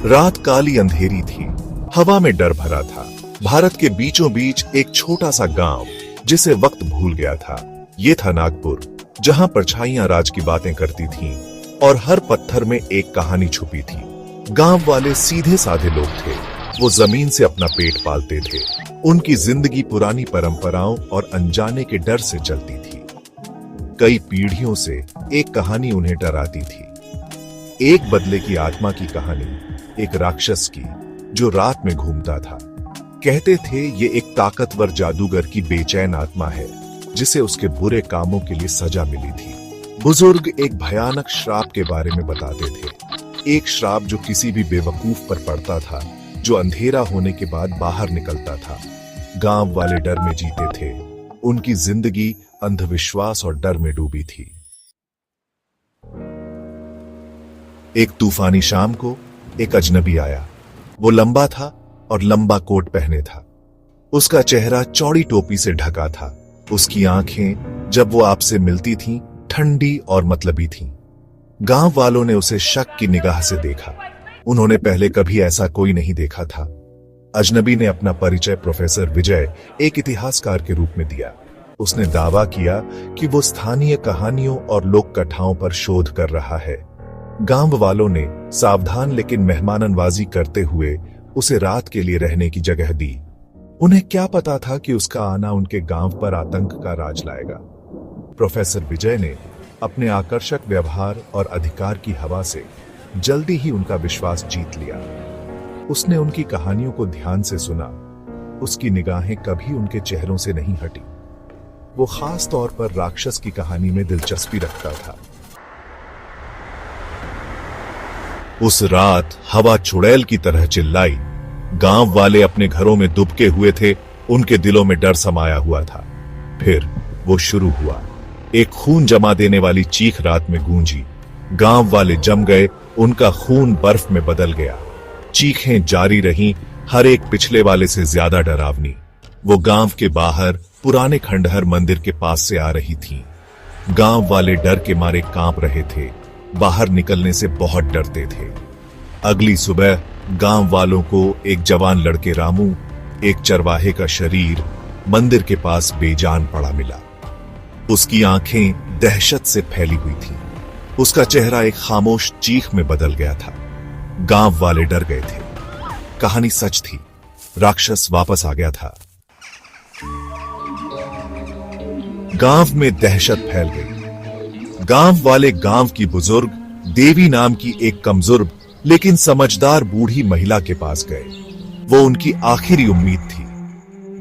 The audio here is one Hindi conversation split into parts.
रात काली अंधेरी थी, हवा में डर भरा था। भारत के बीचों बीच एक छोटा सा गांव जिसे वक्त भूल गया था। ये था नागपुर, जहां परछाइयां राज की बातें करती थीं और हर पत्थर में एक कहानी छुपी थी। गांव वाले सीधे साधे लोग थे। वो जमीन से अपना पेट पालते थे। उनकी जिंदगी पुरानी परंपराओं और अनजाने के डर से चलती थी। कई पीढ़ियों से एक कहानी उन्हें डराती थी। एक बदले की आत्मा की कहानी, एक राक्षस की जो रात में घूमता था। कहते थे ये एक ताकतवर जादूगर की बेचैन आत्मा है जिसे उसके बुरे कामों के लिए सजा मिली थी। बुजुर्ग एक भयानक श्राप के बारे में बताते थे। एक श्राप जो किसी भी बेवकूफ पर पड़ता था, जो अंधेरा होने के बाद बाहर निकलता था। गांव वाले डर में जीते थे। उनकी जिंदगी अंधविश्वास और डर में डूबी थी। एक तूफानी शाम को एक अजनबी आया। वो लंबा था और लंबा कोट पहने था। उसका चेहरा चौड़ी टोपी से ढका था। उसकी आंखें जब वो आपसे मिलती थीं, ठंडी और मतलबी थीं। गांव वालों ने उसे शक की निगाह से देखा। उन्होंने पहले कभी ऐसा कोई नहीं देखा था। अजनबी ने अपना परिचय प्रोफेसर विजय, एक इतिहासकार के रूप में दिया। उसने दावा किया कि वो स्थानीय कहानियों और लोक कथाओं पर शोध कर रहा है। गांव वालों ने सावधान लेकिन मेहमाननवाजी करते हुए उसे रात के लिए रहने की जगह दी। उन्हें क्या पता था कि उसका आना उनके गांव पर आतंक का राज लाएगा। प्रोफेसर विजय ने अपने आकर्षक व्यवहार और अधिकार की हवा से जल्दी ही उनका विश्वास जीत लिया। उसने उनकी कहानियों को ध्यान से सुना। उसकी निगाहें कभी उनके चेहरों से नहीं हटी। वो खास तौर पर राक्षस की कहानी में दिलचस्पी रखता था। उस रात हवा चुड़ैल की तरह चिल्लाई। गांव वाले अपने घरों में दुबके हुए थे। उनके दिलों में डर समाया हुआ था। फिर वो शुरू हुआ। एक खून जमा देने वाली चीख रात में गूंजी। गांव वाले जम गए। उनका खून बर्फ में बदल गया। चीखें जारी रहीं, हर एक पिछले वाले से ज्यादा डरावनी। वो गांव के बाहर पुराने खंडहर मंदिर के पास से आ रही थीं। गांव वाले डर के मारे कांप रहे थे। बाहर निकलने से बहुत डरते थे। अगली सुबह गांव वालों को एक जवान लड़के रामू, एक चरवाहे का शरीर मंदिर के पास बेजान पड़ा मिला। उसकी आंखें दहशत से फैली हुई थीं। उसका चेहरा एक खामोश चीख में बदल गया था। गांव वाले डर गए थे। कहानी सच थी। राक्षस वापस आ गया था। गांव में दहशत फैल गई। गांव वाले गांव की बुजुर्ग देवी नाम की एक कमजोर लेकिन समझदार बूढ़ी महिला के पास गए। वो उनकी आखिरी उम्मीद थी।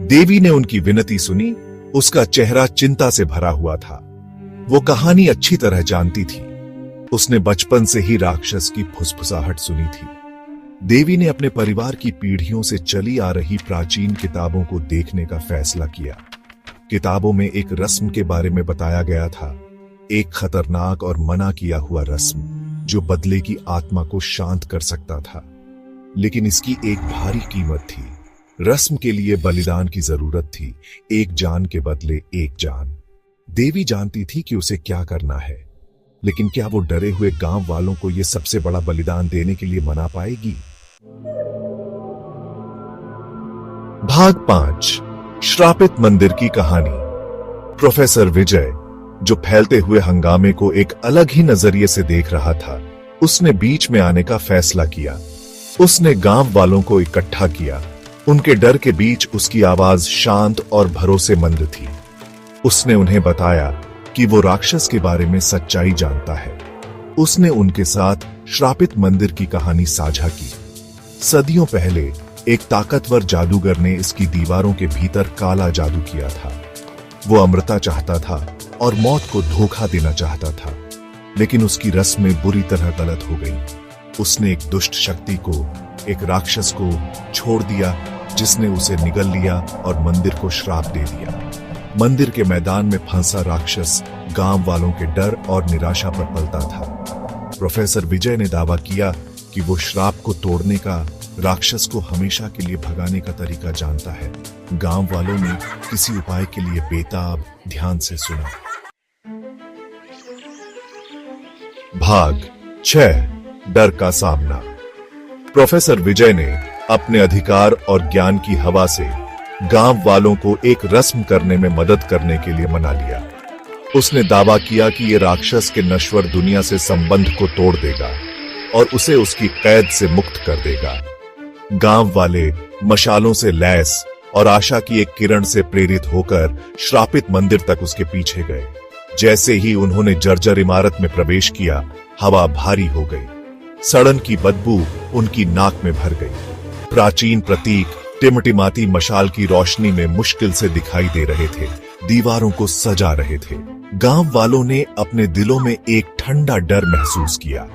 देवी ने उनकी विनती सुनी। उसका चेहरा चिंता से भरा हुआ था। वो कहानी अच्छी तरह जानती थी। उसने बचपन से ही राक्षस की फुसफुसाहट सुनी थी। देवी ने अपने परिवार की पीढ़ियों से चली आ रही प्राचीन किताबों को देखने का फैसला किया। किताबों में एक रस्म के बारे में बताया गया था, एक खतरनाक और मना किया हुआ रस्म जो बदले की आत्मा को शांत कर सकता था। लेकिन इसकी एक भारी कीमत थी। रस्म के लिए बलिदान की जरूरत थी, एक जान के बदले एक जान। देवी जानती थी कि उसे क्या करना है, लेकिन क्या वो डरे हुए गांव वालों को यह सबसे बड़ा बलिदान देने के लिए मना पाएगी? भाग 5, श्रापित मंदिर की कहानी। प्रोफेसर विजय, जो फैलते हुए हंगामे को एक अलग ही नजरिए से देख रहा था, उसने बीच में आने का फैसला किया। उसने गांव वालों को इकट्ठा किया। उनके डर के बीच उसकी आवाज शांत और भरोसेमंद थी। उसने उन्हें बताया कि वो राक्षस के बारे में सच्चाई जानता है। उसने उनके साथ श्रापित मंदिर की कहानी साझा की। सदियों पहले एक ताकतवर जादूगर ने इसकी दीवारों के भीतर काला जादू किया था। वो अमृता चाहता था और मौत को धोखा देना चाहता था, लेकिन उसकी रस्में बुरी तरह गलत हो गईं। उसने एक दुष्ट शक्ति को, एक राक्षस को छोड़ दिया जिसने उसे निगल लिया और मंदिर को श्राप दे दिया। मंदिर के मैदान में फंसा राक्षस गांव वालों के डर और निराशा पर पलता था। प्रोफेसर विजय ने दावा किया कि वो श्राप को तोड़ने का, राक्षस को हमेशा के लिए भगाने का तरीका जानता है। गांव वालों ने किसी उपाय के लिए बेताब ध्यान से सुना। भाग 6, डर का सामना। प्रोफेसर विजय ने अपने अधिकार और ज्ञान की हवा से गांव वालों को एक रस्म करने में मदद करने के लिए मना लिया। उसने दावा किया कि यह राक्षस के नश्वर दुनिया से संबंध को तोड़ देगा और उसे उसकी कैद से मुक्त कर देगा। गांव वाले मशालों से लैस और आशा की एक किरण से प्रेरित होकर श्रापित मंदिर तक उसके पीछे गए। जैसे ही उन्होंने जर्जर इमारत में प्रवेश किया, हवा भारी हो गई। सड़न की बदबू उनकी नाक में भर गई। प्राचीन प्रतीक टिमटिमाती मशाल की रोशनी में मुश्किल से दिखाई दे रहे थे, दीवारों को सजा रहे थे। गांव वालों ने अपने दिलों में एक ठंडा डर महसूस किया।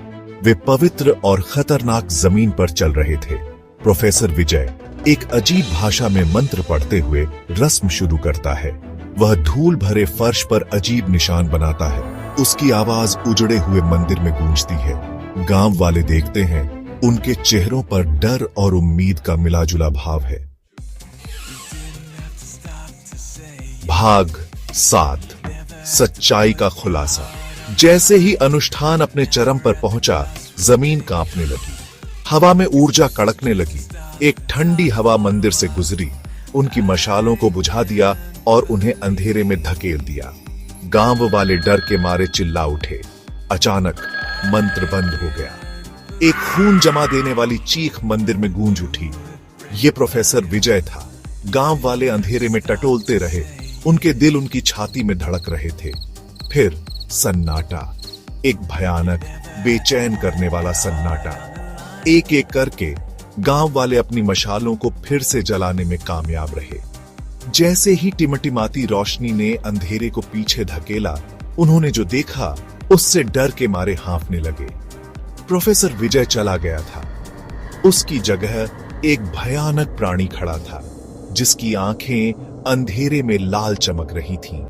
वे पवित्र और खतरनाक जमीन पर चल रहे थे। प्रोफेसर विजय एक अजीब भाषा में मंत्र पढ़ते हुए रस्म शुरू करता है। वह धूल भरे फर्श पर अजीब निशान बनाता है। उसकी आवाज उजड़े हुए मंदिर में गूंजती है। गांव वाले देखते हैं, उनके चेहरों पर डर और उम्मीद का मिलाजुला भाव है। भाग 7, सच्चाई का खुलासा। जैसे ही अनुष्ठान अपने चरम पर पहुंचा, जमीन कांपने लगी, हवा में ऊर्जा कड़कने लगी। एक ठंडी हवा मंदिर से गुजरी, उनकी मशालों को बुझा दिया और उन्हें अंधेरे में धकेल दिया। गांव वाले डर के मारे चिल्ला उठे। अचानक मंत्र बंद हो गया। एक खून जमा देने वाली चीख मंदिर में गूंज उठी। ये प्रोफेसर विजय था। गांव वाले अंधेरे में टटोलते रहे, उनके दिल उनकी छाती में धड़क रहे थे। फिर सन्नाटा, एक भयानक बेचैन करने वाला सन्नाटा। एक एक करके गांव वाले अपनी मशालों को फिर से जलाने में कामयाब रहे। जैसे ही टिमटिमाती रोशनी ने अंधेरे को पीछे धकेला, उन्होंने जो देखा उससे डर के मारे हाँफने लगे। प्रोफेसर विजय चला गया था। उसकी जगह एक भयानक प्राणी खड़ा था, जिसकी आंखें अंधेरे में लाल चमक रही थीं।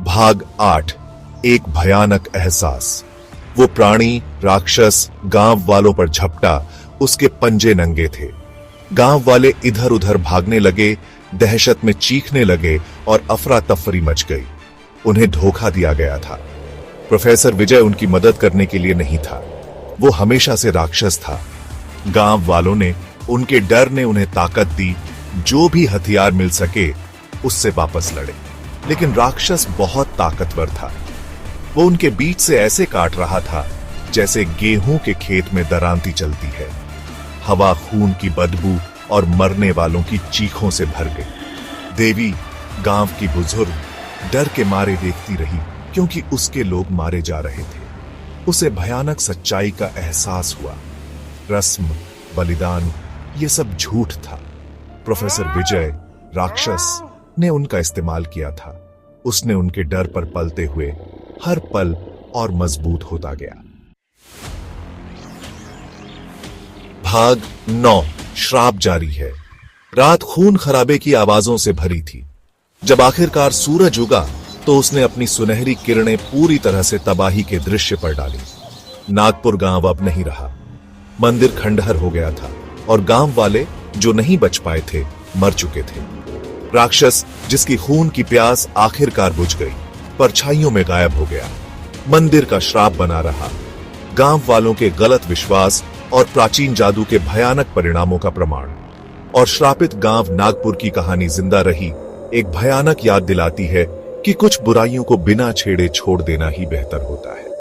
भाग 8, एक भयानक एहसास। वो प्राणी राक्षस गांव वालों पर झपटा। उसके पंजे नंगे थे। गांव वाले इधर उधर भागने लगे, दहशत में चीखने लगे और अफरा तफरी मच गई। उन्हें धोखा दिया गया था। प्रोफेसर विजय उनकी मदद करने के लिए नहीं था, वो हमेशा से राक्षस था। गांव वालों ने उनके डर ने उन्हें ताकत दी। जो भी हथियार मिल सके उससे वापस लड़े। लेकिन राक्षस बहुत ताकतवर था। वो उनके बीच से ऐसे काट रहा था जैसे गेहूं के खेत में दरांती चलती है। हवा खून की बदबू और मरने वालों की चीखों से भर गई। देवी, गांव की बुजुर्ग, डर के मारे देखती रही, क्योंकि उसके लोग मारे जा रहे थे। उसे भयानक सच्चाई का एहसास हुआ। रस्म, बलिदान, ये सब झूठ था। प्रोफेसर विजय, राक्षस, ने उनका इस्तेमाल किया था। उसने उनके डर पर पलते हुए हर पल और मजबूत होता गया। भाग 9, श्राप जारी है। रात खून खराबे की आवाजों से भरी थी। जब आखिरकार सूरज उगा तो उसने अपनी सुनहरी किरणें पूरी तरह से तबाही के दृश्य पर डाली। नागपुर गांव अब नहीं रहा। मंदिर खंडहर हो गया था और गांव वाले जो नहीं बच पाए थे मर चुके थे। राक्षस, जिसकी खून की प्यास आखिरकार बुझ गई, परछाइयों में गायब हो गया। मंदिर का श्राप बना रहा। गांव वालों के गलत विश्वास और प्राचीन जादू के भयानक परिणामों का प्रमाण। और श्रापित गांव नागपुर की कहानी जिंदा रही, एक भयानक याद दिलाती है कि कुछ बुराइयों को बिना छेड़े छोड़ देना ही बेहतर होता है।